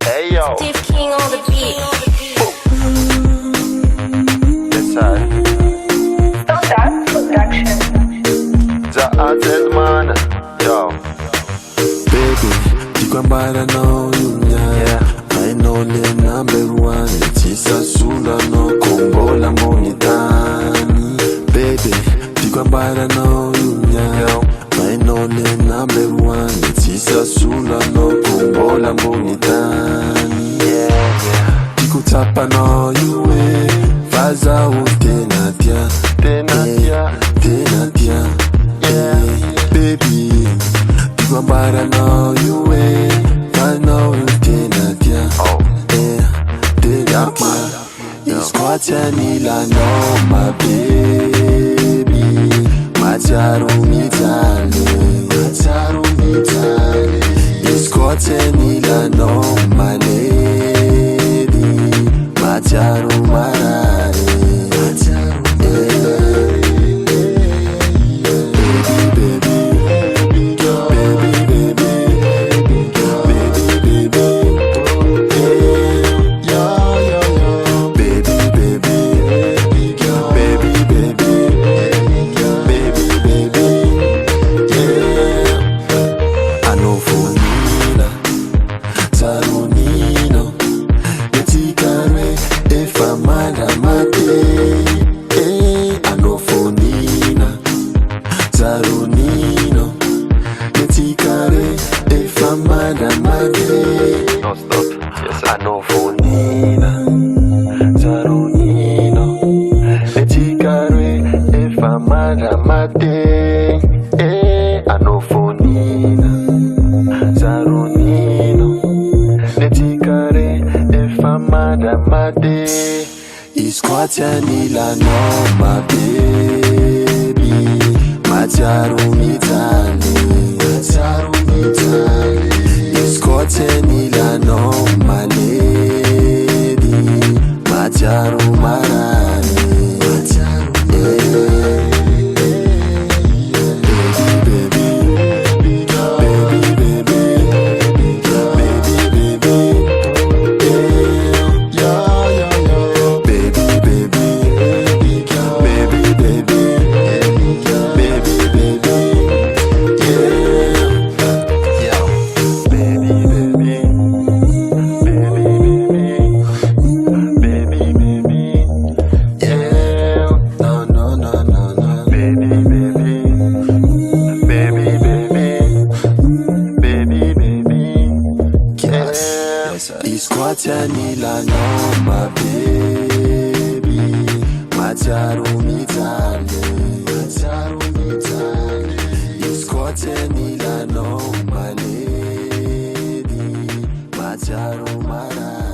Hey yo, Steve King on the beat. inside Msotra production. the artist man. Yo, Baby, dikwambara no yunya. yeah. I know the number one. Tisa sula no kombola monitani. Baby, dikwambara no yunya. Yo. I know the number one. Tisa sula no kombola monitani. Yeah, yeah. Dikutapa no yuwe. Faza utenatia. Tenatia. Tenatia. Yeah. Baby, dikwambara no yuwe. I know tenatia. Oh, Tenatia. It's quite an ilano, my baby. Macharu mitane. Macharu mitane. It's quite an ilano, my lady. Macharu marare. Macharu marare. Baby, baby, baby, baby, baby, baby, yeah, yeah, yeah, baby, baby, baby, baby, baby, baby, yeah. Anofonina, Tarunino, Etikare, Efamada Mate, Anofonina, Tarunino, Etikare, Efamada Mate. no stop. Yes, I know. Anofonina, Tarunino, Etikare, Efamada Mate. Anofonina, Tarunino, Etikare, Efamada Mate. It's quite an ilano, my baby. Macharu mitane, Macharu mitane. It's quite an ilano, my lady. Macharu marane, Macharu marane. Baby, baby, baby, baby, baby, baby, yeah, yeah, yeah, baby, baby, baby, baby, baby, baby, yeah, Baby, baby, baby, baby, baby, yeah, no, no, no, no, no, baby, baby, baby, baby, baby, baby. yes, it's quite an ilano, my baby. Macharu mitane, Macharu mitane. It's quite an ilano, my lady. Macharu marane.